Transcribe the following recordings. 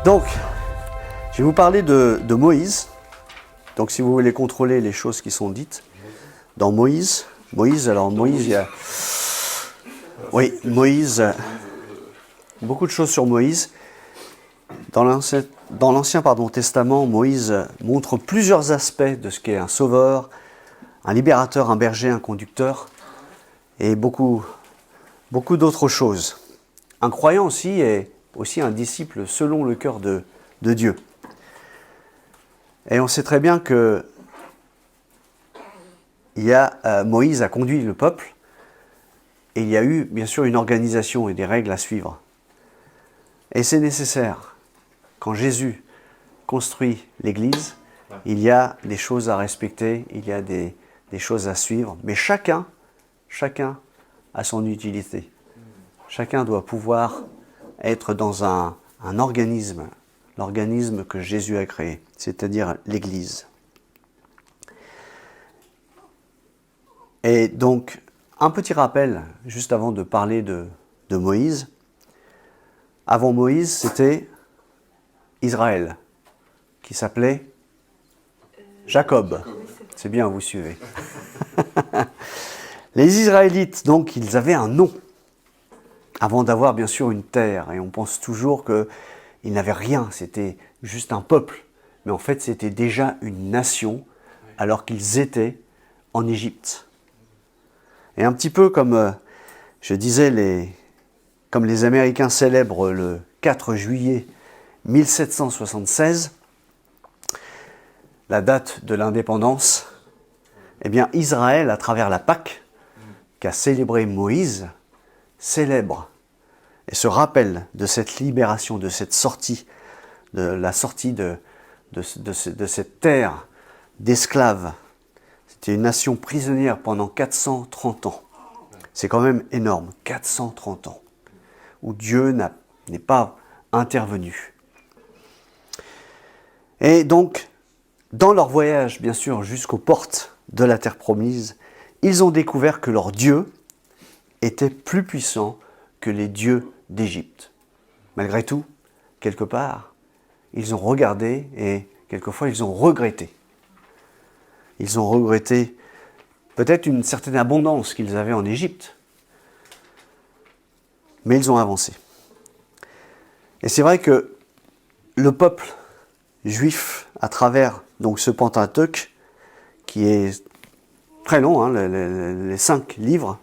Donc, je vais vous parler de Moïse. Donc, si vous voulez contrôler les choses qui sont dites, dans Moïse, il y a... Oui, Moïse, beaucoup de choses sur Moïse. Dans l'Ancien Testament, Moïse montre plusieurs aspects de ce qu'est un sauveur, un libérateur, un berger, un conducteur, et beaucoup d'autres choses. Un croyant aussi est aussi un disciple selon le cœur de Dieu. Et on sait très bien que Moïse a conduit le peuple, et il y a eu bien sûr une organisation et des règles à suivre. Et c'est nécessaire. Quand Jésus construit l'Église, il y a des choses à respecter, il y a des choses à suivre, mais chacun a son utilité. Chacun doit pouvoir être dans un organisme, l'organisme que Jésus a créé, c'est-à-dire l'Église. Et donc, un petit rappel, juste avant de parler de Moïse. Avant Moïse, c'était Israël, qui s'appelait Jacob. C'est bien, vous suivez. Les Israélites, donc, ils avaient un nom, avant d'avoir bien sûr une terre. Et on pense toujours qu'ils n'avaient rien, c'était juste un peuple. Mais en fait, c'était déjà une nation, alors qu'ils étaient en Égypte. Et un petit peu comme, je disais, comme les Américains célèbrent le 4 juillet 1776, la date de l'indépendance, eh bien Israël, à travers la Pâque, qu'a célébré Moïse, célèbre et se rappelle de cette libération, de cette sortie, de la sortie de cette terre d'esclaves. C'était une nation prisonnière pendant 430 ans. C'est quand même énorme, 430 ans, où Dieu n'est pas intervenu. Et donc, dans leur voyage, bien sûr, jusqu'aux portes de la terre promise, ils ont découvert que leur Dieu était plus puissant que les dieux d'Égypte. Malgré tout, quelque part, ils ont regardé et quelquefois ils ont regretté. Ils ont regretté peut-être une certaine abondance qu'ils avaient en Égypte, mais ils ont avancé. Et c'est vrai que le peuple juif, à travers donc ce Pentateuque, qui est très long, hein, les 5 livres,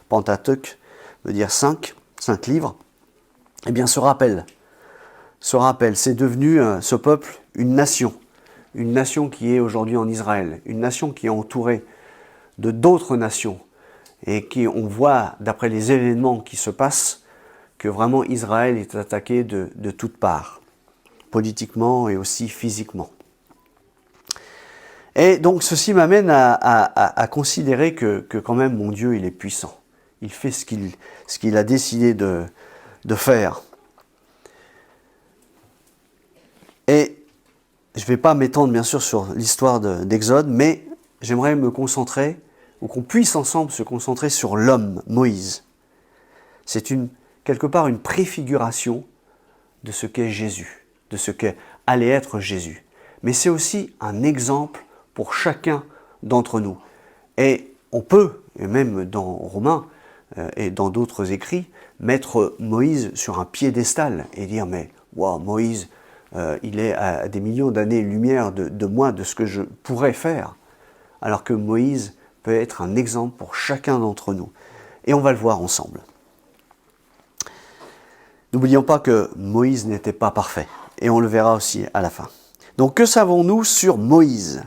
Pentateuque veut dire 5 livres, eh bien se rappelle, c'est devenu ce peuple une nation qui est aujourd'hui en Israël, une nation qui est entourée de d'autres nations, et qui, on voit, d'après les événements qui se passent, que vraiment Israël est attaqué de toutes parts, politiquement et aussi physiquement. Et donc ceci m'amène à considérer que quand même mon Dieu, il est puissant. Il fait ce qu'il a décidé de faire. Et je ne vais pas m'étendre bien sûr sur l'histoire d'Exode, mais j'aimerais me concentrer, ou qu'on puisse ensemble se concentrer sur l'homme, Moïse. C'est quelque part une préfiguration de ce qu'est Jésus, de ce qu'allait être Jésus. Mais c'est aussi un exemple pour chacun d'entre nous. Et on peut, et même dans Romains et dans d'autres écrits, mettre Moïse sur un piédestal et dire « mais wow, Moïse, il est à des millions d'années-lumière de moi, de ce que je pourrais faire ». Alors que Moïse peut être un exemple pour chacun d'entre nous. Et on va le voir ensemble. N'oublions pas que Moïse n'était pas parfait. Et on le verra aussi à la fin. Donc que savons-nous sur Moïse ?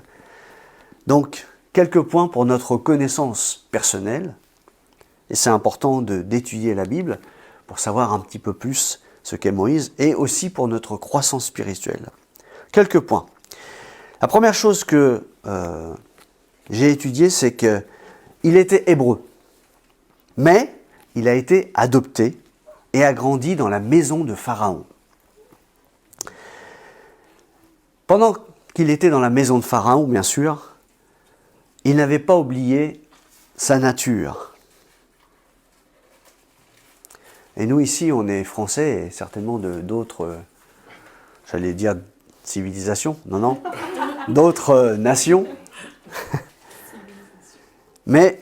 Donc, quelques points pour notre connaissance personnelle. Et c'est important d'étudier la Bible pour savoir un petit peu plus ce qu'est Moïse, et aussi pour notre croissance spirituelle. Quelques points. La première chose que j'ai étudiée, c'est qu'il était hébreu. Mais il a été adopté et a grandi dans la maison de Pharaon. Pendant qu'il était dans la maison de Pharaon, bien sûr, il n'avait pas oublié sa nature. Et nous ici, on est français et certainement d'autres j'allais dire civilisation, non, d'autres nations. Mais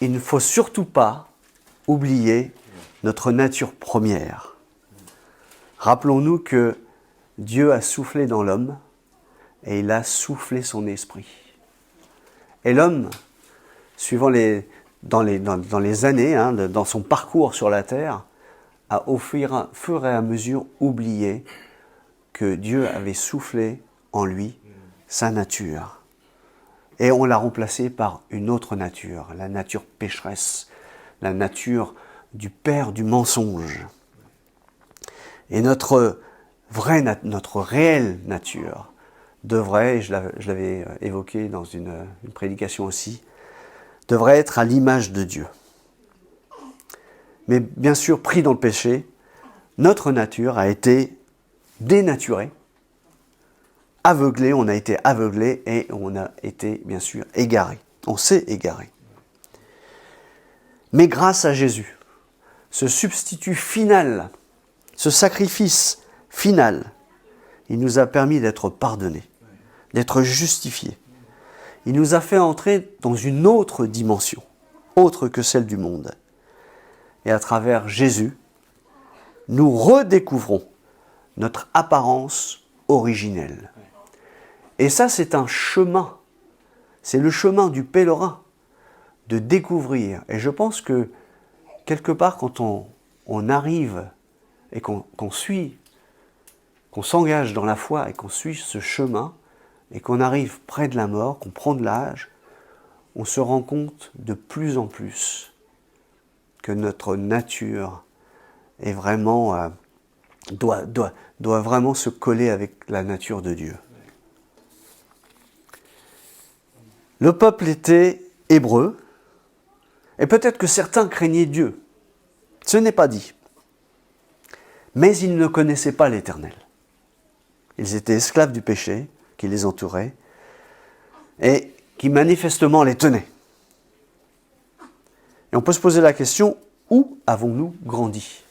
il ne faut surtout pas oublier notre nature première. Rappelons-nous que Dieu a soufflé dans l'homme et il a soufflé son esprit. Et l'homme, suivant dans les années, dans son parcours sur la terre, a au fur et à mesure oublié que Dieu avait soufflé en lui sa nature. Et on l'a remplacé par une autre nature, la nature pécheresse, la nature du père du mensonge. Et notre réelle nature devrait, je l'avais évoqué dans une prédication aussi, devrait être à l'image de Dieu. Mais bien sûr, pris dans le péché, notre nature a été dénaturée, aveuglé, on a été aveuglé et on a été bien sûr égaré. On s'est égaré. Mais grâce à Jésus, ce substitut final, ce sacrifice final, il nous a permis d'être pardonnés, d'être justifiés. Il nous a fait entrer dans une autre dimension, autre que celle du monde. Et à travers Jésus, nous redécouvrons notre apparence originelle. Et ça, c'est un chemin. C'est le chemin du pèlerin de découvrir. Et je pense que, quelque part, quand on arrive et qu'on s'engage dans la foi et qu'on suit ce chemin, et qu'on arrive près de la mort, qu'on prend de l'âge, on se rend compte de plus en plus que notre nature est vraiment, doit vraiment se coller avec la nature de Dieu. Le peuple était hébreu, et peut-être que certains craignaient Dieu. Ce n'est pas dit. Mais ils ne connaissaient pas l'Éternel. Ils étaient esclaves du péché qui les entourait et qui manifestement les tenait. Et on peut se poser la question, où avons-nous grandi ?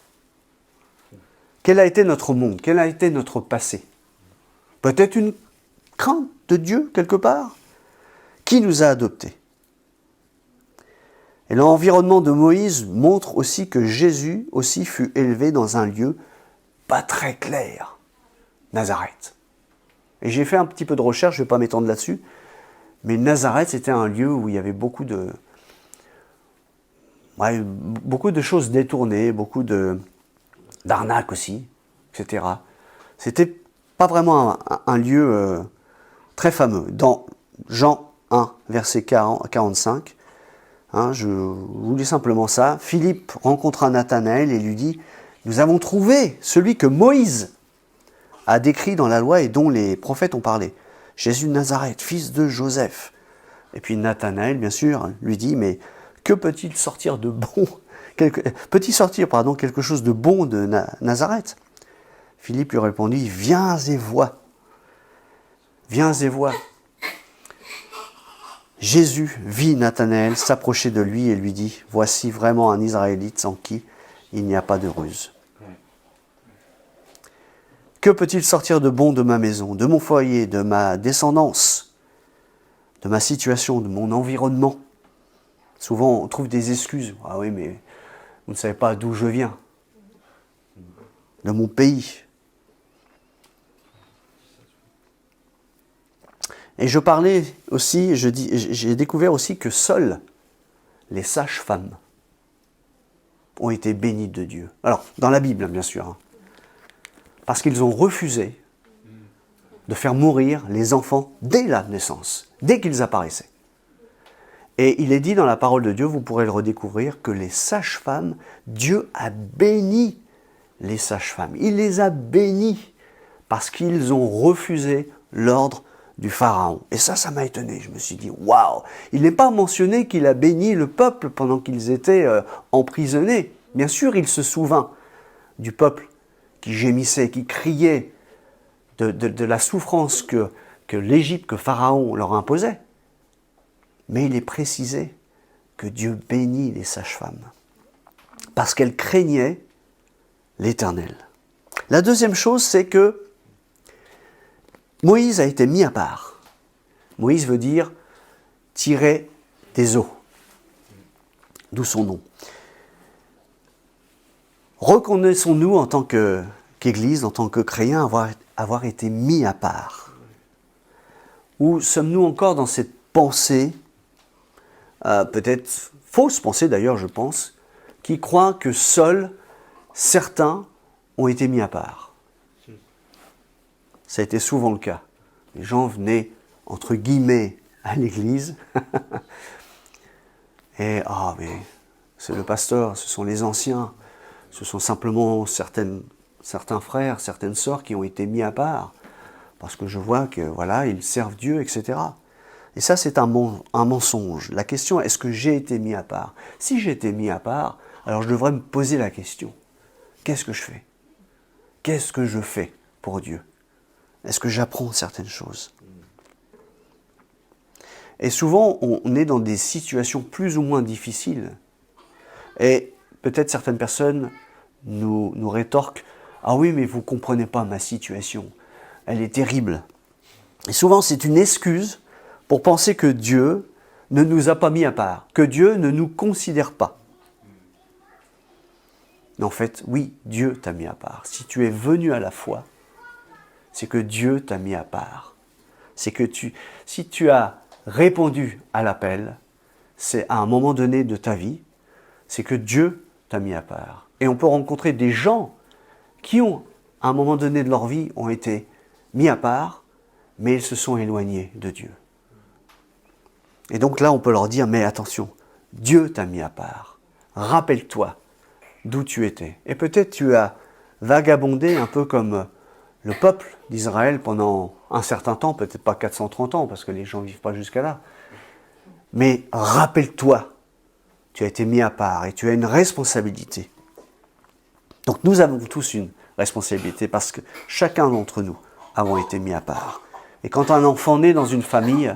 Quel a été notre monde ? Quel a été notre passé ? Peut-être une crainte de Dieu quelque part ? Qui nous a adoptés ? Et l'environnement de Moïse montre aussi que Jésus aussi fut élevé dans un lieu pas très clair, Nazareth. Et j'ai fait un petit peu de recherche, je ne vais pas m'étendre là-dessus, mais Nazareth, c'était un lieu où il y avait beaucoup de choses détournées, beaucoup d'arnaques aussi, etc. C'était pas vraiment un lieu très fameux. Dans Jean 1, verset 45, je vous lis simplement ça. Philippe rencontra Nathanaël et lui dit « Nous avons trouvé celui que Moïse a décrit dans la loi et dont les prophètes ont parlé. Jésus de Nazareth, fils de Joseph. » Et puis Nathanaël, bien sûr, lui dit « Mais que peut-il sortir de bon quelque chose de bon de Nazareth ?» Philippe lui répondit « Viens et vois. Viens et vois. » Jésus vit Nathanaël s'approcher de lui et lui dit « Voici vraiment un Israélite en qui il n'y a pas de ruse. » Que peut-il sortir de bon de ma maison, de mon foyer, de ma descendance, de ma situation, de mon environnement ? Souvent, on trouve des excuses. Ah oui, mais vous ne savez pas d'où je viens, de mon pays. Et je parlais aussi, j'ai découvert aussi que seules les sages-femmes ont été bénies de Dieu. Alors, dans la Bible, bien sûr. Parce qu'ils ont refusé de faire mourir les enfants dès la naissance, dès qu'ils apparaissaient. Et il est dit dans la parole de Dieu, vous pourrez le redécouvrir, que les sages-femmes, Dieu a béni les sages-femmes. Il les a bénis parce qu'ils ont refusé l'ordre du Pharaon. Et ça m'a étonné. Je me suis dit, waouh! Il n'est pas mentionné qu'il a béni le peuple pendant qu'ils étaient emprisonnés. Bien sûr, il se souvint du peuple qui gémissait, qui criait de la souffrance que l'Égypte, que Pharaon leur imposait. Mais il est précisé que Dieu bénit les sages-femmes parce qu'elles craignaient l'Éternel. La deuxième chose, c'est que Moïse a été mis à part. Moïse veut dire tirer des eaux, d'où son nom. Reconnaissons-nous en tant qu'Église, en tant que chrétiens, avoir été mis à part? Ou sommes-nous encore dans cette pensée, peut-être fausse pensée d'ailleurs je pense, qui croit que seuls certains ont été mis à part? Ça a été souvent le cas. Les gens venaient, entre guillemets, à l'église. Et, mais c'est le pasteur, ce sont les anciens, ce sont simplement certains frères, certaines sœurs qui ont été mis à part, parce que je vois que, voilà, ils servent Dieu, etc. Et ça, c'est un mensonge. La question, est-ce que j'ai été mis à part? Si j'ai été mis à part, alors je devrais me poser la question. Qu'est-ce que je fais? Qu'est-ce que je fais pour Dieu? Est-ce que j'apprends certaines choses? Et souvent, on est dans des situations plus ou moins difficiles. Et peut-être certaines personnes nous rétorquent « Ah oui, mais vous ne comprenez pas ma situation. Elle est terrible. » Et souvent, c'est une excuse pour penser que Dieu ne nous a pas mis à part, que Dieu ne nous considère pas. Mais en fait, oui, Dieu t'a mis à part. Si tu es venu à la foi, c'est que Dieu t'a mis à part. C'est que si tu as répondu à l'appel, c'est à un moment donné de ta vie, c'est que Dieu t'a mis à part. Et on peut rencontrer des gens qui ont, à un moment donné de leur vie, ont été mis à part, mais ils se sont éloignés de Dieu. Et donc là, on peut leur dire, mais attention, Dieu t'a mis à part. Rappelle-toi d'où tu étais. Et peut-être tu as vagabondé un peu comme le peuple d'Israël pendant un certain temps, peut-être pas 430 ans, parce que les gens ne vivent pas jusqu'à là. Mais rappelle-toi, tu as été mis à part et tu as une responsabilité. Donc nous avons tous une responsabilité parce que chacun d'entre nous avons été mis à part. Et quand un enfant naît dans une famille,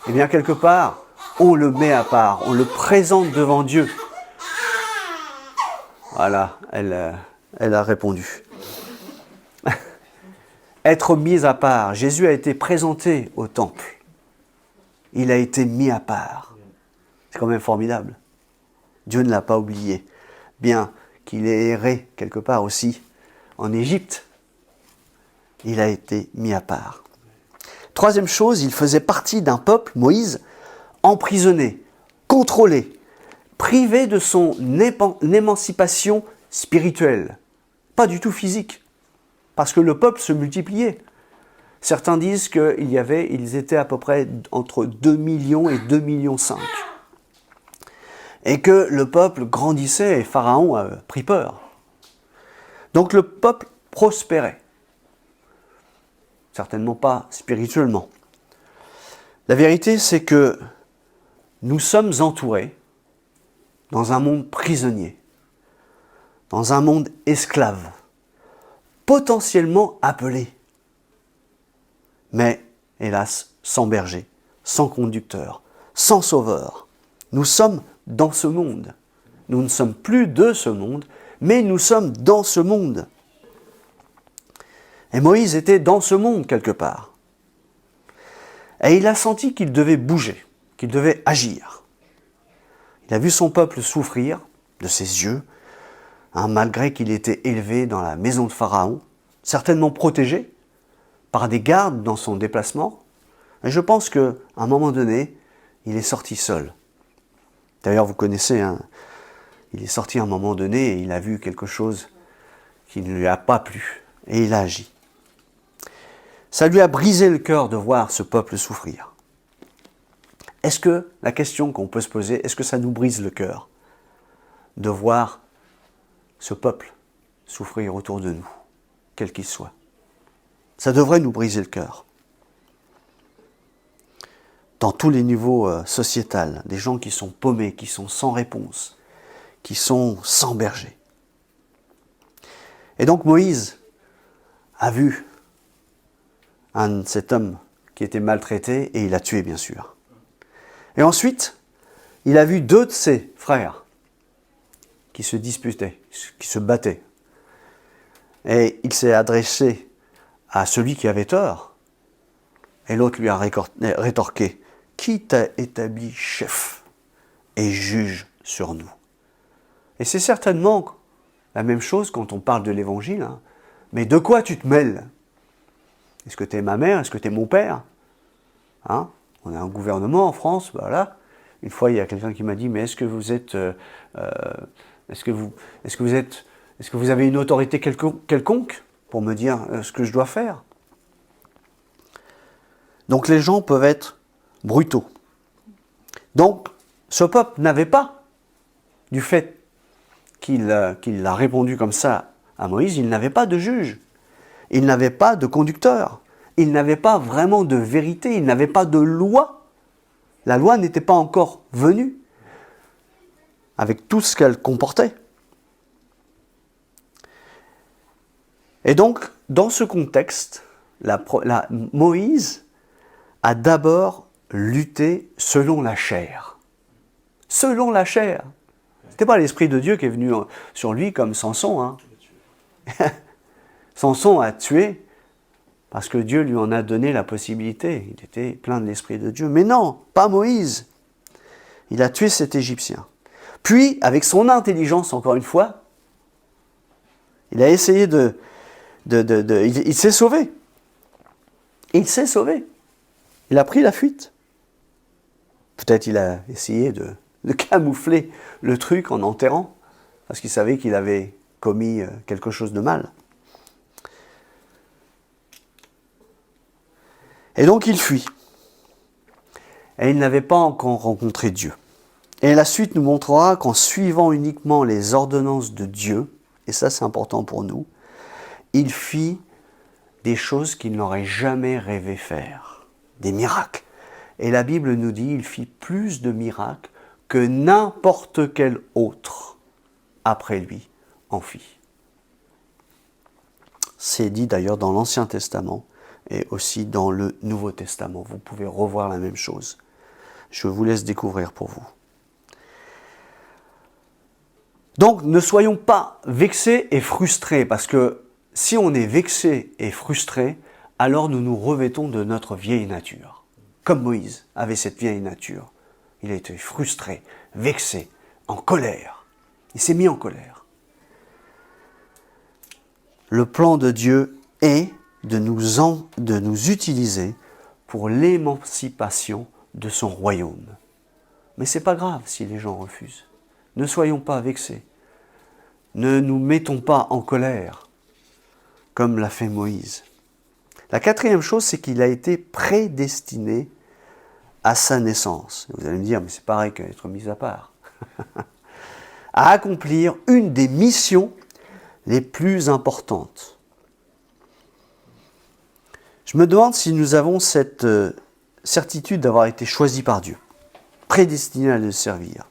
eh bien quelque part, on le met à part, on le présente devant Dieu. Voilà, elle a répondu. Être mis à part. Jésus a été présenté au temple. Il a été mis à part. C'est quand même formidable. Dieu ne l'a pas oublié. Bien qu'il ait erré quelque part aussi en Égypte, il a été mis à part. Troisième chose, il faisait partie d'un peuple, Moïse, emprisonné, contrôlé, privé de son émancipation spirituelle. Pas du tout physique, parce que le peuple se multipliait. Certains disent qu'ils étaient à peu près entre 2 millions et 2,5 millions. Et que le peuple grandissait et Pharaon a pris peur. Donc le peuple prospérait. Certainement pas spirituellement. La vérité, c'est que nous sommes entourés dans un monde prisonnier, dans un monde esclave, potentiellement appelé, mais hélas, sans berger, sans conducteur, sans sauveur. Nous sommes dans ce monde. Nous ne sommes plus de ce monde, mais nous sommes dans ce monde. Et Moïse était dans ce monde quelque part. Et il a senti qu'il devait bouger, qu'il devait agir. Il a vu son peuple souffrir de ses yeux, malgré qu'il était élevé dans la maison de Pharaon, certainement protégé par des gardes dans son déplacement. Et je pense qu'à un moment donné, il est sorti seul. D'ailleurs, vous connaissez, il est sorti à un moment donné et il a vu quelque chose qui ne lui a pas plu. Et il a agi. Ça lui a brisé le cœur de voir ce peuple souffrir. Est-ce que, la question qu'on peut se poser, est-ce que ça nous brise le cœur de voir ce peuple souffrir autour de nous, quel qu'il soit? Ça devrait nous briser le cœur. Dans tous les niveaux sociétals, des gens qui sont paumés, qui sont sans réponse, qui sont sans berger. Et donc Moïse a vu cet homme qui était maltraité et il l'a tué bien sûr. Et ensuite, il a vu 2 de ses frères qui se disputaient, qui se battaient. Et il s'est adressé à celui qui avait tort Et l'autre lui a rétorqué, « Qui t'a établi chef et juge sur nous ?» Et c'est certainement la même chose quand on parle de l'Évangile. Hein. Mais de quoi tu te mêles? Est-ce que tu es ma mère? Est-ce que tu es mon père? Hein? On a un gouvernement en France, voilà. Une fois, il y a quelqu'un qui m'a dit, mais est-ce que vous êtes... est-ce que vous avez une autorité quelconque pour me dire ce que je dois faire? Donc les gens peuvent être brutaux. Donc, ce peuple n'avait pas, du fait qu'il a répondu comme ça à Moïse, il n'avait pas de juge, il n'avait pas de conducteur, il n'avait pas vraiment de vérité, il n'avait pas de loi. La loi n'était pas encore venue, avec tout ce qu'elle comportait. Et donc, dans ce contexte, Moïse a d'abord lutté selon la chair. Selon la chair. Ce n'était pas l'Esprit de Dieu qui est venu sur lui comme Samson. Hein. Samson a tué parce que Dieu lui en a donné la possibilité. Il était plein de l'Esprit de Dieu. Mais non, pas Moïse. Il a tué cet Égyptien. Puis, avec son intelligence, encore une fois, il a essayé il s'est sauvé. Il s'est sauvé. Il a pris la fuite. Peut-être il a essayé de camoufler le truc en enterrant, parce qu'il savait qu'il avait commis quelque chose de mal. Et donc il fuit. Et il n'avait pas encore rencontré Dieu. Et la suite nous montrera qu'en suivant uniquement les ordonnances de Dieu, et ça c'est important pour nous, il fit des choses qu'il n'aurait jamais rêvé faire, des miracles. Et la Bible nous dit qu'il fit plus de miracles que n'importe quel autre après lui en fit. C'est dit d'ailleurs dans l'Ancien Testament et aussi dans le Nouveau Testament. Vous pouvez revoir la même chose. Je vous laisse découvrir pour vous. Donc, ne soyons pas vexés et frustrés, parce que si on est vexé et frustré, alors nous nous revêtons de notre vieille nature. Comme Moïse avait cette vieille nature. Il a été frustré, vexé, en colère. Il s'est mis en colère. Le plan de Dieu est de nous utiliser pour l'émancipation de son royaume. Mais ce n'est pas grave si les gens refusent. Ne soyons pas vexés. Ne nous mettons pas en colère, comme l'a fait Moïse. La quatrième chose, c'est qu'il a été prédestiné à sa naissance. Vous allez me dire, mais c'est pareil qu'être mis à part. À accomplir une des missions les plus importantes. Je me demande si nous avons cette certitude d'avoir été choisis par Dieu, prédestinés à le servir.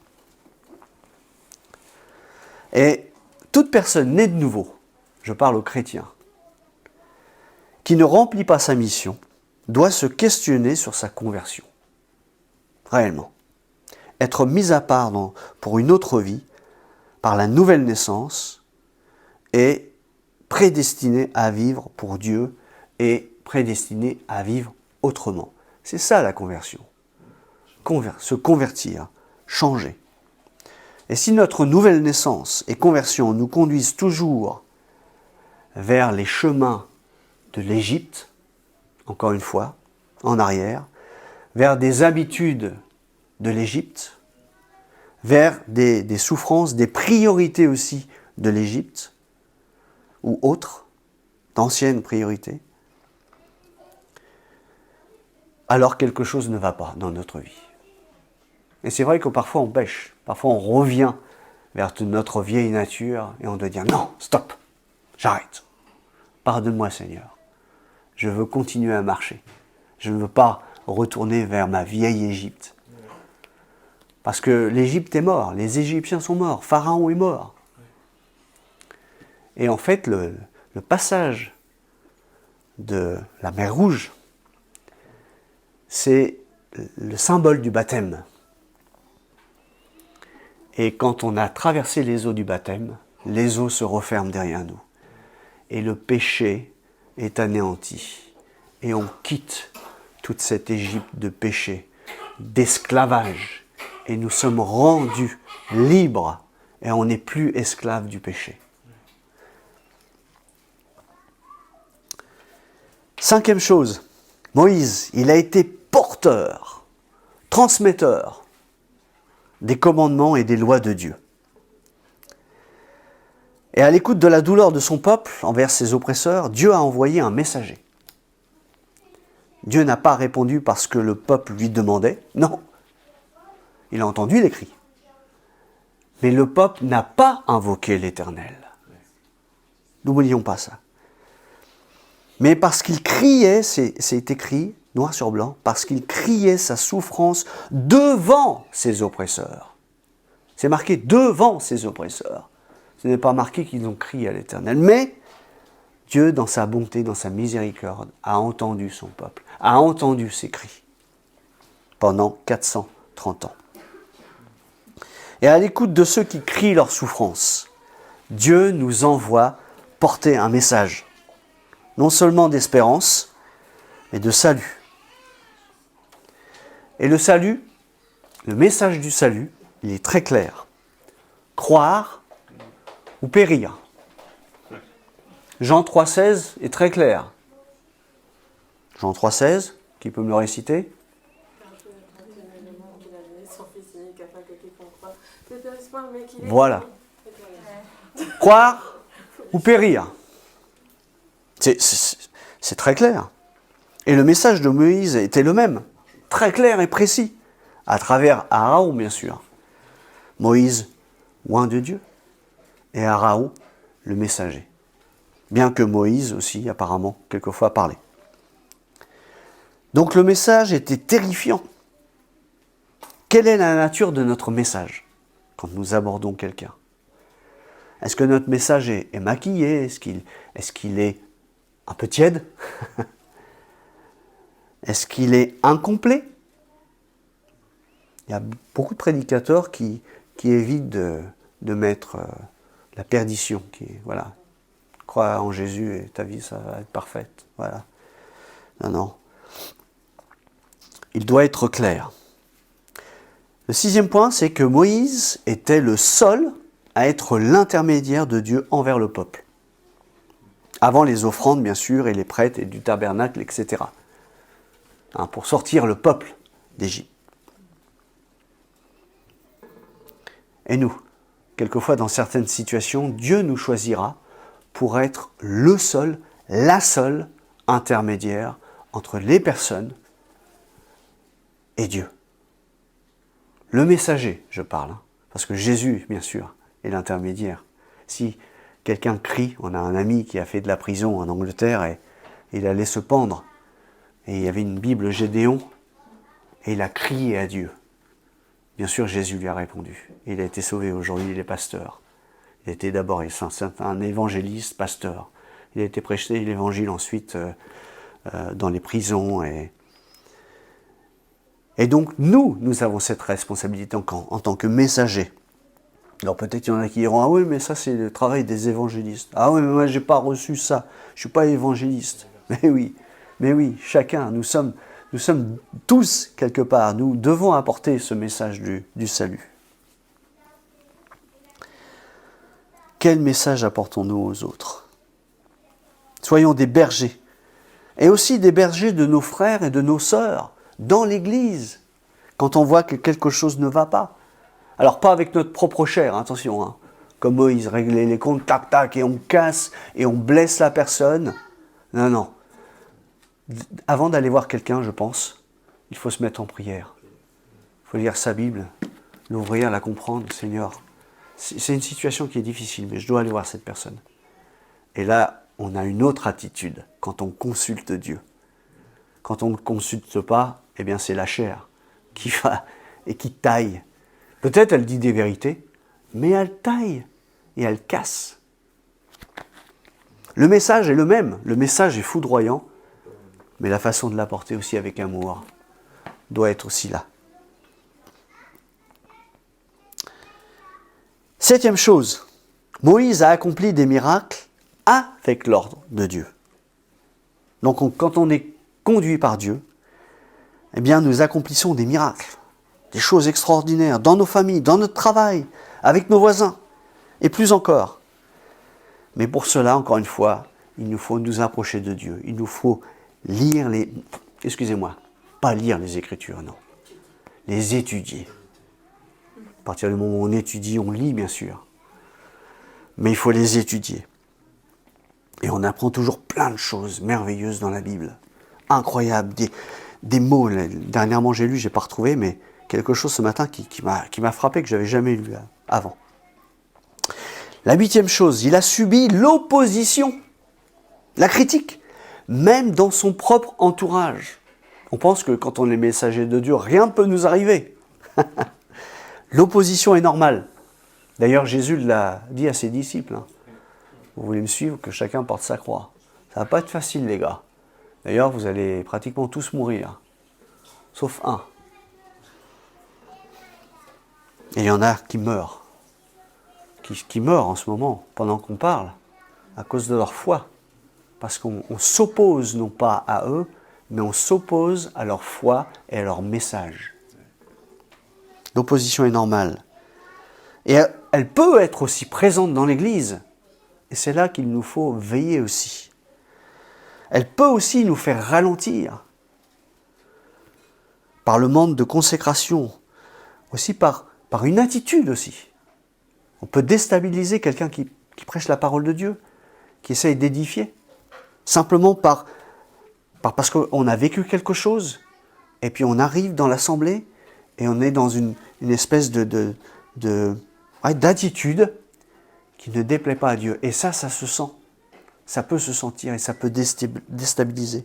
Et toute personne née de nouveau, je parle aux chrétiens, qui ne remplit pas sa mission, doit se questionner sur sa conversion. Réellement. Être mis à part pour une autre vie, par la nouvelle naissance, et prédestiné à vivre pour Dieu et prédestiné à vivre autrement. C'est ça la conversion. Se convertir, changer. Et si notre nouvelle naissance et conversion nous conduisent toujours vers les chemins de l'Égypte, encore une fois, en arrière, vers des habitudes de l'Égypte, vers des souffrances, des priorités aussi de l'Égypte, ou autres, d'anciennes priorités, alors quelque chose ne va pas dans notre vie. Et c'est vrai que parfois on pêche, parfois on revient vers notre vieille nature et on doit dire non, stop, j'arrête. Pardonne-moi Seigneur, je veux continuer à marcher. Je ne veux pas retourner vers ma vieille Égypte. Parce que l'Égypte est mort, les Égyptiens sont morts, Pharaon est mort. Et en fait, le passage de la mer Rouge, c'est le symbole du baptême. Et quand on a traversé les eaux du baptême, les eaux se referment derrière nous. Et le péché est anéanti. Et on quitte toute cette Égypte de péché, d'esclavage. Et nous sommes rendus libres et on n'est plus esclaves du péché. Cinquième chose, Moïse, il a été porteur, transmetteur des commandements et des lois de Dieu. Et à l'écoute de la douleur de son peuple envers ses oppresseurs, Dieu a envoyé un messager. Dieu n'a pas répondu parce que le peuple lui demandait, non. Il a entendu les cris. Mais le peuple n'a pas invoqué l'Éternel. N'oublions pas ça. Mais parce qu'il criait, c'est écrit, noir sur blanc, parce qu'il criait sa souffrance devant ses oppresseurs. C'est marqué devant ses oppresseurs. Ce n'est pas marqué qu'ils ont crié à l'Éternel. Mais Dieu, dans sa bonté, dans sa miséricorde, a entendu son peuple, a entendu ses cris pendant 430 ans. Et à l'écoute de ceux qui crient leur souffrance, Dieu nous envoie porter un message, non seulement d'espérance, mais de salut. Et le salut, le message du salut, il est très clair. Croire ou périr. Jean 3,16 est très clair. Jean 3,16, qui peut me le réciter ? Voilà. Croire ou périr. C'est très clair. Et le message de Moïse était le même, très clair et précis, à travers Aaron, bien sûr. Moïse, loin de Dieu, et Aaron, le messager. Bien que Moïse aussi, apparemment, quelquefois parlait. Donc le message était terrifiant. Quelle est la nature de notre message quand nous abordons quelqu'un ? Est-ce que notre message est maquillé ? Est-ce qu'il est un peu tiède ? Est-ce qu'il est incomplet ? Il y a beaucoup de prédicateurs qui évitent de mettre la perdition, voilà. Crois en Jésus et ta vie, ça va être parfaite. Voilà. Non. Il doit être clair. Le sixième point, c'est que Moïse était le seul à être l'intermédiaire de Dieu envers le peuple. Avant les offrandes, bien sûr, et les prêtres et du tabernacle, etc. Pour sortir le peuple d'Égypte. Et nous, quelquefois dans certaines situations, Dieu nous choisira pour être le seul, la seule intermédiaire entre les personnes et Dieu. Le messager, je parle, parce que Jésus, bien sûr, est l'intermédiaire. Si quelqu'un crie, on a un ami qui a fait de la prison en Angleterre et il allait se pendre, et il y avait une Bible Gédéon, et il a crié à Dieu. Bien sûr, Jésus lui a répondu. Et il a été sauvé aujourd'hui, il est pasteur. Il était d'abord un évangéliste, pasteur. Il a été prêché l'évangile ensuite dans les prisons. Et donc, nous avons cette responsabilité en tant que messagers. Alors peut-être qu'il y en a qui diront « Ah oui, mais ça c'est le travail des évangélistes. »« Ah oui, mais moi j'ai pas reçu ça. Je suis pas évangéliste. » Mais oui, chacun, nous sommes tous quelque part. Nous devons apporter ce message du salut. Quel message apportons-nous aux autres ? Soyons des bergers. Et aussi des bergers de nos frères et de nos sœurs dans l'Église, quand on voit que quelque chose ne va pas. Alors pas avec notre propre chair, attention, comme Moïse, régler les comptes, tac, tac, et on casse, et on blesse la personne. Non. Avant d'aller voir quelqu'un, je pense, il faut se mettre en prière. Il faut lire sa Bible, l'ouvrir, la comprendre. Seigneur, c'est une situation qui est difficile, mais je dois aller voir cette personne. Et là, on a une autre attitude quand on consulte Dieu. Quand on ne consulte pas, eh bien c'est la chair qui va et qui taille. Peut-être elle dit des vérités, mais elle taille et elle casse. Le message est le même, le message est foudroyant, mais la façon de l'apporter aussi avec amour doit être aussi là. Septième chose, Moïse a accompli des miracles avec l'ordre de Dieu. Donc quand on est conduit par Dieu, eh bien, nous accomplissons des miracles, des choses extraordinaires dans nos familles, dans notre travail, avec nos voisins, et plus encore. Mais pour cela, encore une fois, il nous faut nous approcher de Dieu. Il nous faut lire les... Excusez-moi, pas lire les Écritures, non. Les étudier. À partir du moment où on étudie, on lit, bien sûr. Mais il faut les étudier. Et on apprend toujours plein de choses merveilleuses dans la Bible. Incroyables, des mots. Dernièrement, j'ai lu, je n'ai pas retrouvé, mais quelque chose ce matin qui m'a frappé, que je n'avais jamais lu avant. La 8e chose, il a subi l'opposition, la critique, même dans son propre entourage. On pense que quand on est messager de Dieu, rien ne peut nous arriver. L'opposition est normale. D'ailleurs, Jésus l'a dit à ses disciples. Vous voulez me suivre, que chacun porte sa croix. Ça ne va pas être facile, les gars. D'ailleurs, vous allez pratiquement tous mourir. Sauf un. Et il y en a qui meurent. Qui meurent en ce moment, pendant qu'on parle, à cause de leur foi. Parce qu'on s'oppose non pas à eux, mais on s'oppose à leur foi et à leur message. L'opposition est normale. Et elle peut être aussi présente dans l'Église. Et c'est là qu'il nous faut veiller aussi. Elle peut aussi nous faire ralentir. Par le manque de consécration. Aussi par une attitude aussi. On peut déstabiliser quelqu'un qui prêche la parole de Dieu, qui essaye d'édifier, simplement parce qu'on a vécu quelque chose, et puis on arrive dans l'assemblée, et on est dans une espèce d'attitude qui ne déplaît pas à Dieu. Et ça se sent. Ça peut se sentir, et ça peut déstabiliser.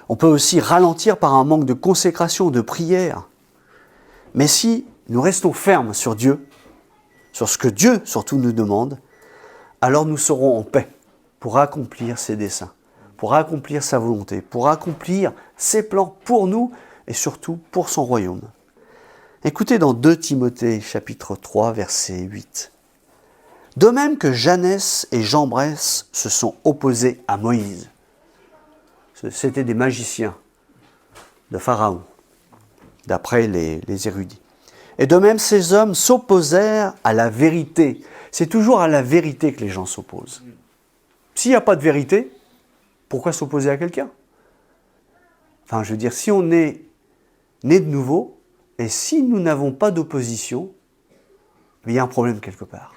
On peut aussi ralentir par un manque de consécration, de prière. Mais si nous restons fermes sur Dieu, sur ce que Dieu surtout nous demande, alors nous serons en paix pour accomplir ses desseins, pour accomplir sa volonté, pour accomplir ses plans pour nous et surtout pour son royaume. Écoutez dans 2 Timothée chapitre 3 verset 8. De même que Janès et Jambres se sont opposés à Moïse. C'était des magiciens de Pharaon, d'après les érudits. Et de même, ces hommes s'opposèrent à la vérité. C'est toujours à la vérité que les gens s'opposent. S'il n'y a pas de vérité, pourquoi s'opposer à quelqu'un ? Enfin, je veux dire, si on est né de nouveau, et si nous n'avons pas d'opposition, il y a un problème quelque part.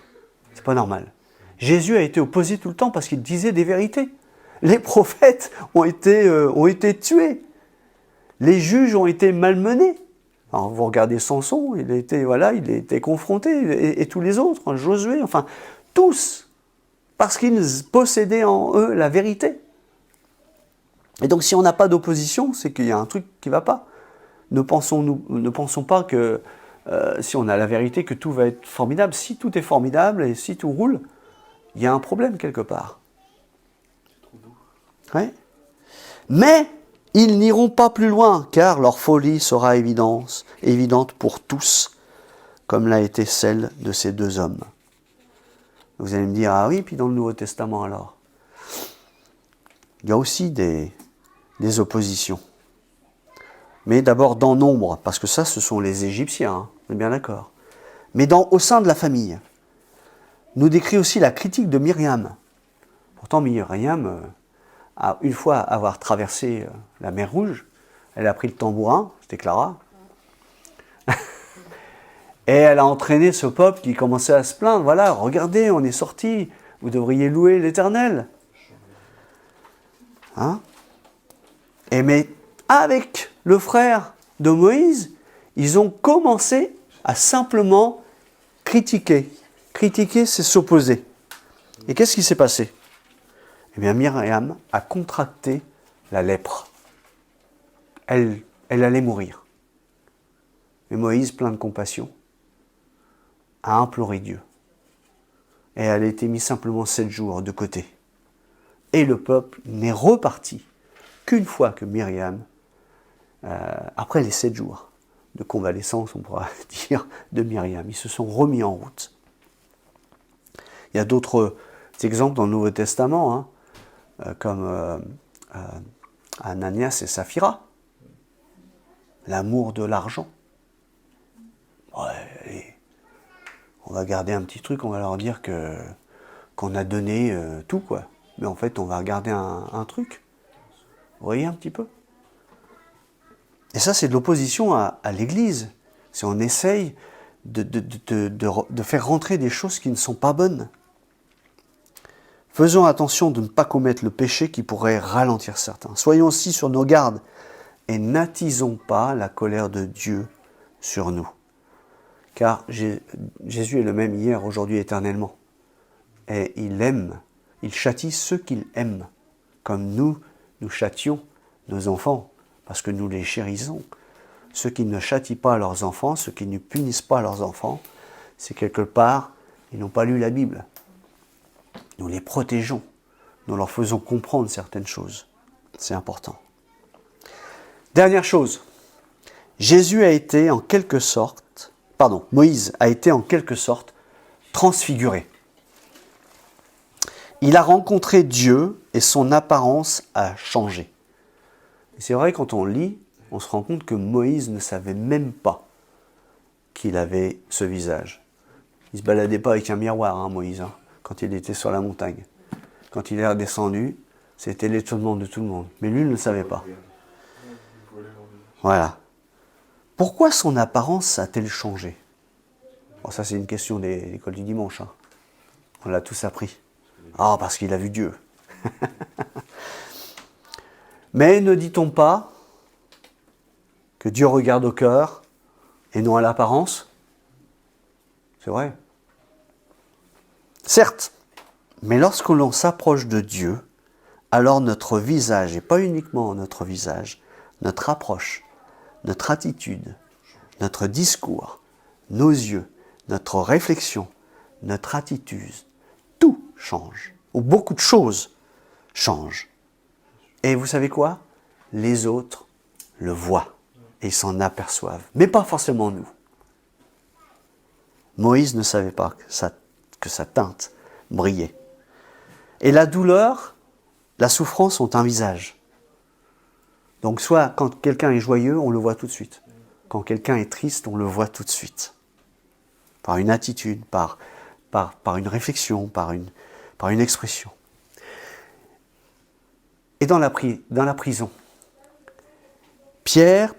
C'est pas normal. Jésus a été opposé tout le temps parce qu'il disait des vérités. Les prophètes ont été tués. Les juges ont été malmenés. Alors, vous regardez Samson, il a été confronté, et tous les autres, Josué, enfin, tous, parce qu'ils possédaient en eux la vérité. Et donc, si on n'a pas d'opposition, c'est qu'il y a un truc qui ne va pas. Ne pensons pas que, si on a la vérité, que tout va être formidable. Si tout est formidable et si tout roule, il y a un problème quelque part. Ouais. Mais ils n'iront pas plus loin, car leur folie sera évidente pour tous, comme l'a été celle de ces deux hommes. Vous allez me dire, ah oui, puis dans le Nouveau Testament alors, il y a aussi des oppositions. Mais d'abord dans nombre, parce que ça, ce sont les Égyptiens, hein, on est bien d'accord. Mais au sein de la famille, nous décrit aussi la critique de Myriam. Pourtant, Myriam, une fois avoir traversé la mer Rouge, elle a pris le tambourin, c'était Clara, et elle a entraîné ce peuple qui commençait à se plaindre. Voilà, regardez, on est sortis, vous devriez louer l'Éternel. Hein ? Et mais avec le frère de Moïse, ils ont commencé à simplement critiquer. Critiquer, c'est s'opposer. Et qu'est-ce qui s'est passé ? Eh bien, Myriam a contracté la lèpre. Elle allait mourir. Mais Moïse, plein de compassion, a imploré Dieu. Et elle a été mise simplement 7 jours de côté. Et le peuple n'est reparti qu'une fois que Myriam, après les 7 jours de convalescence, on pourra dire, de Myriam, ils se sont remis en route. Il y a d'autres exemples dans le Nouveau Testament, hein, comme Ananias et Saphira. L'amour de l'argent. Ouais, allez. On va garder un petit truc, on va leur dire qu'on a donné tout, quoi. Mais en fait, on va regarder un truc. Vous voyez un petit peu? Et ça, c'est de l'opposition à l'Église. Si on essaye de faire rentrer des choses qui ne sont pas bonnes. Faisons attention de ne pas commettre le péché qui pourrait ralentir certains. Soyons aussi sur nos gardes et n'attisons pas la colère de Dieu sur nous. Car Jésus est le même hier, aujourd'hui, éternellement. Et il aime, il châtie ceux qu'il aime, comme nous châtions nos enfants, parce que nous les chérissons. Ceux qui ne châtient pas leurs enfants, ceux qui ne punissent pas leurs enfants, c'est quelque part, ils n'ont pas lu la Bible. Nous les protégeons, nous leur faisons comprendre certaines choses. C'est important. Dernière chose, Moïse a été en quelque sorte transfiguré. Il a rencontré Dieu et son apparence a changé. Et c'est vrai, quand on lit, on se rend compte que Moïse ne savait même pas qu'il avait ce visage. Il ne se baladait pas avec un miroir, Moïse, quand il était sur la montagne. Quand il est redescendu, c'était l'étonnement de tout le monde. Mais lui ne le savait pas. Voilà. Pourquoi son apparence a-t-elle changé? Bon, ça, c'est une question de l'école du dimanche. On l'a tous appris. Parce qu'il a vu Dieu. Mais ne dit-on pas que Dieu regarde au cœur et non à l'apparence? C'est vrai. Certes, mais lorsque l'on s'approche de Dieu, alors notre visage, et pas uniquement notre visage, notre approche, notre attitude, notre discours, nos yeux, notre réflexion, notre attitude, tout change, ou beaucoup de choses changent. Et vous savez quoi? Les autres le voient et s'en aperçoivent, mais pas forcément nous. Moïse ne savait pas que sa teinte brillait. Et la douleur, la souffrance ont un visage. Donc soit quand quelqu'un est joyeux, on le voit tout de suite. Quand quelqu'un est triste, on le voit tout de suite. Par une attitude, par une réflexion, par une expression. Et dans la prison,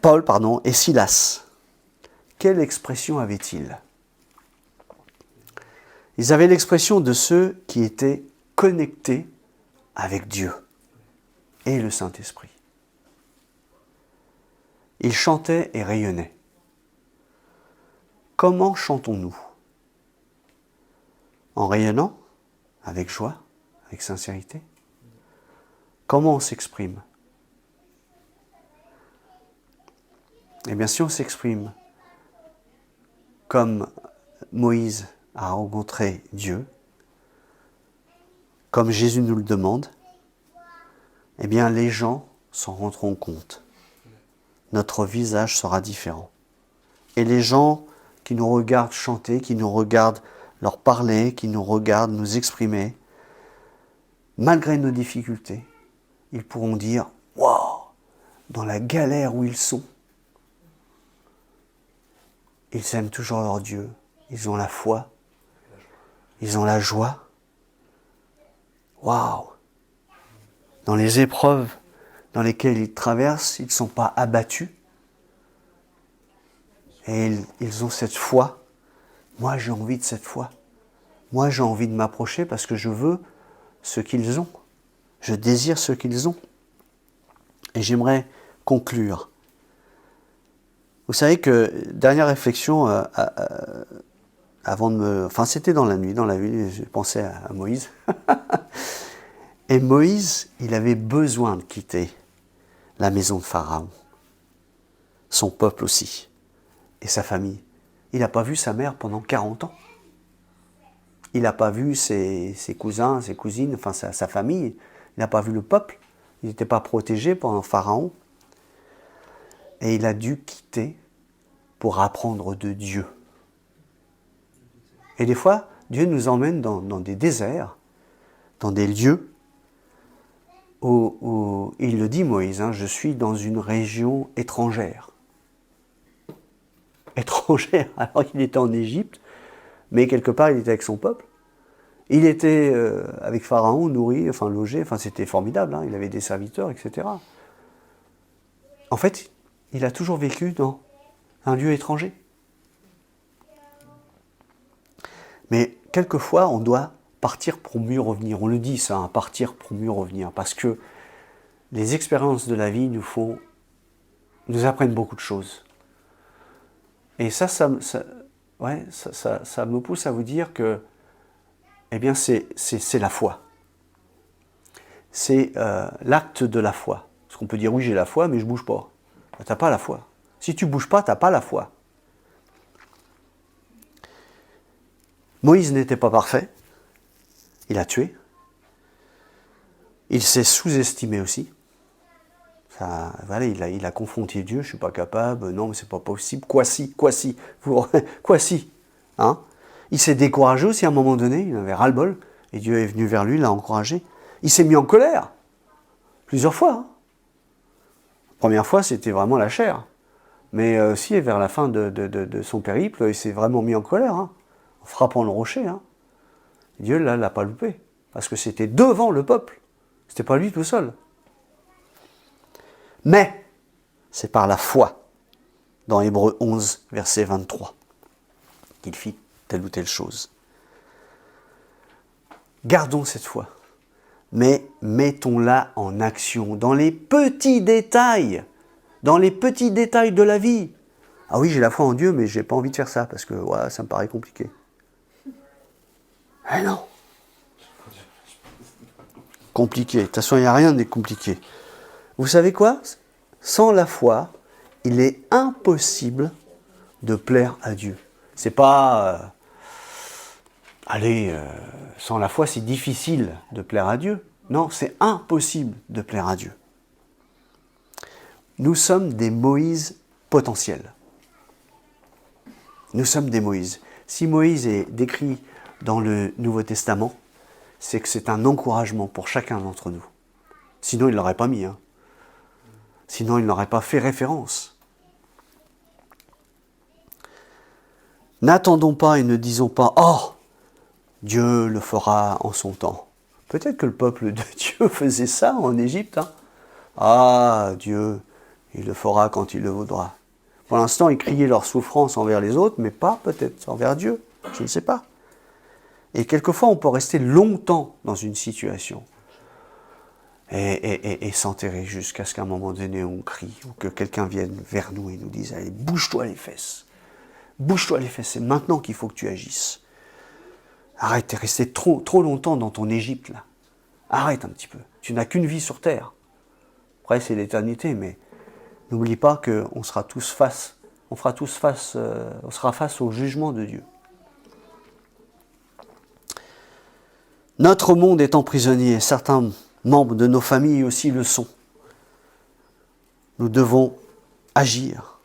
Paul et Silas, quelle expression avaient-ils? Ils avaient l'expression de ceux qui étaient connectés avec Dieu et le Saint-Esprit. Ils chantaient et rayonnaient. Comment chantons-nous? En rayonnant? Avec joie? Avec sincérité? Comment on s'exprime? Eh bien, si on s'exprime comme Moïse a rencontré Dieu, comme Jésus nous le demande, eh bien, les gens s'en rendront compte. Notre visage sera différent. Et les gens qui nous regardent chanter, qui nous regardent leur parler, qui nous regardent nous exprimer, malgré nos difficultés, ils pourront dire « Waouh !» Dans la galère où ils sont, ils aiment toujours leur Dieu, ils ont la foi, ils ont la joie. Waouh! Dans les épreuves dans lesquelles ils traversent, ils ne sont pas abattus. Et ils ont cette foi. Moi, j'ai envie de cette foi. Moi, j'ai envie de m'approcher parce que je veux ce qu'ils ont. Je désire ce qu'ils ont. Et j'aimerais conclure. Vous savez que, dernière réflexion, avant de me... Enfin, c'était dans la nuit, j'ai pensé à Moïse. Et Moïse, il avait besoin de quitter la maison de Pharaon. Son peuple aussi. Et sa famille. Il n'a pas vu sa mère pendant 40 ans. Il n'a pas vu ses cousins, ses cousines, enfin sa famille. Il n'a pas vu le peuple. Il n'était pas protégé pendant Pharaon. Et il a dû quitter pour apprendre de Dieu. Et des fois, Dieu nous emmène dans des déserts, dans des lieux il le dit Moïse, je suis dans une région étrangère. Étrangère, alors il était en Égypte, mais quelque part il était avec son peuple. Il était avec Pharaon, nourri, logé, c'était formidable, il avait des serviteurs, etc. En fait, il a toujours vécu dans un lieu étranger. Mais quelquefois, on doit partir pour mieux revenir. On le dit ça, partir pour mieux revenir, parce que les expériences de la vie nous apprennent beaucoup de choses. Et ça me pousse à vous dire que, eh bien, c'est la foi. C'est l'acte de la foi. Parce qu'on peut dire, oui, j'ai la foi, mais je ne bouge pas. Tu n'as pas la foi. Si tu ne bouges pas, tu n'as pas la foi. Moïse n'était pas parfait. Il a tué. Il s'est sous-estimé aussi. Il a confronté Dieu, je ne suis pas capable, non, mais c'est pas possible. Quoi si Il s'est découragé aussi à un moment donné, il avait ras-le-bol, et Dieu est venu vers lui, l'a encouragé. Il s'est mis en colère, plusieurs fois. La première fois, c'était vraiment la chair. Mais aussi, vers la fin de son périple, il s'est vraiment mis en colère, en frappant le rocher. Dieu, là, l'a pas loupé, parce que c'était devant le peuple. C'était pas lui tout seul. Mais, c'est par la foi, dans Hébreux 11, verset 23, qu'il fit telle ou telle chose. Gardons cette foi, mais mettons-la en action, dans les petits détails de la vie. Ah oui, j'ai la foi en Dieu, mais j'ai pas envie de faire ça, parce que ça me paraît compliqué. Eh non. Compliqué. De toute façon, il n'y a rien de compliqué. Vous savez quoi ? Sans la foi, il est impossible de plaire à Dieu. C'est pas... sans la foi, c'est difficile de plaire à Dieu. Non, c'est impossible de plaire à Dieu. Nous sommes des Moïse potentiels. Nous sommes des Moïse. Si Moïse est décrit dans le Nouveau Testament, c'est que c'est un encouragement pour chacun d'entre nous. Sinon, il ne l'aurait pas mis. Sinon, il n'aurait pas fait référence. N'attendons pas et ne disons pas « Oh, Dieu le fera en son temps ». Peut-être que le peuple de Dieu faisait ça en Égypte. Ah, Dieu, il le fera quand il le voudra. Pour l'instant, ils criaient leur souffrance envers les autres, mais pas peut-être envers Dieu. Je ne sais pas. Et quelquefois, on peut rester longtemps dans une situation et s'enterrer jusqu'à ce qu'à un moment donné, on crie ou que quelqu'un vienne vers nous et nous dise « Allez, bouge-toi les fesses. Bouge-toi les fesses, c'est maintenant qu'il faut que tu agisses. Arrête, t'es resté trop longtemps dans ton Égypte, là. Arrête un petit peu. Tu n'as qu'une vie sur terre. Après, c'est l'éternité, mais n'oublie pas qu'on sera tous on sera face au jugement de Dieu. Notre monde est emprisonné, certains membres de nos familles aussi le sont. Nous devons agir.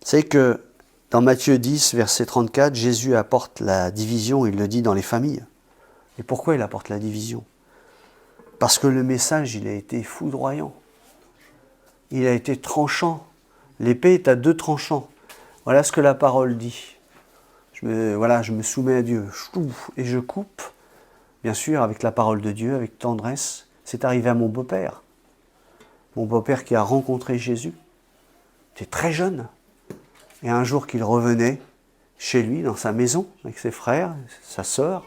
C'est que dans Matthieu 10, verset 34, Jésus apporte la division, il le dit dans les familles. Et pourquoi il apporte la division ? Parce que le message, il a été foudroyant. Il a été tranchant. L'épée est à 2 tranchants. Voilà ce que la parole dit. Je me soumets à Dieu et je coupe, bien sûr, avec la parole de Dieu, avec tendresse. C'est arrivé à mon beau-père. Mon beau-père qui a rencontré Jésus. Il était très jeune. Et un jour qu'il revenait chez lui, dans sa maison, avec ses frères, sa sœur,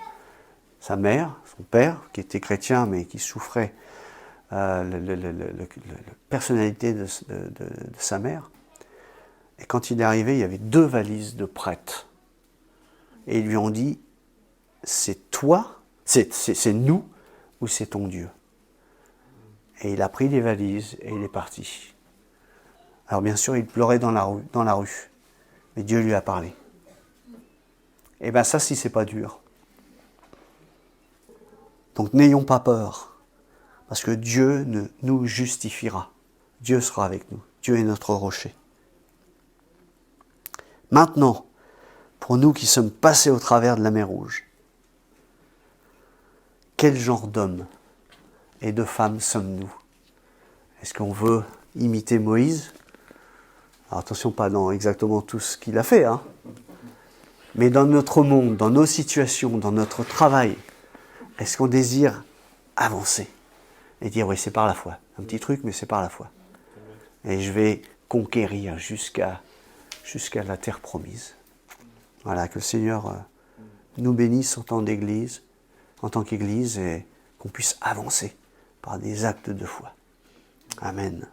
sa mère, son père, qui était chrétien mais qui souffrait la personnalité de sa mère. Et quand il est arrivé, il y avait 2 valises de prêtres. Et ils lui ont dit, c'est toi, c'est nous ou c'est ton Dieu ? Et il a pris les valises et il est parti. Alors bien sûr, il pleurait dans la rue. Mais Dieu lui a parlé. Et bien ça, si c'est pas dur. Donc n'ayons pas peur. Parce que Dieu nous justifiera. Dieu sera avec nous. Dieu est notre rocher. Maintenant, pour nous qui sommes passés au travers de la mer Rouge, quel genre d'hommes et de femmes sommes-nous? Est-ce qu'on veut imiter Moïse? Alors attention, pas dans exactement tout ce qu'il a fait, hein. Mais dans notre monde, dans nos situations, dans notre travail, est-ce qu'on désire avancer et dire oui, c'est par la foi. Un petit truc, mais c'est par la foi. Et je vais conquérir jusqu'à la terre promise. Voilà, que le Seigneur nous bénisse en tant qu'Église, et qu'on puisse avancer par des actes de foi. Amen.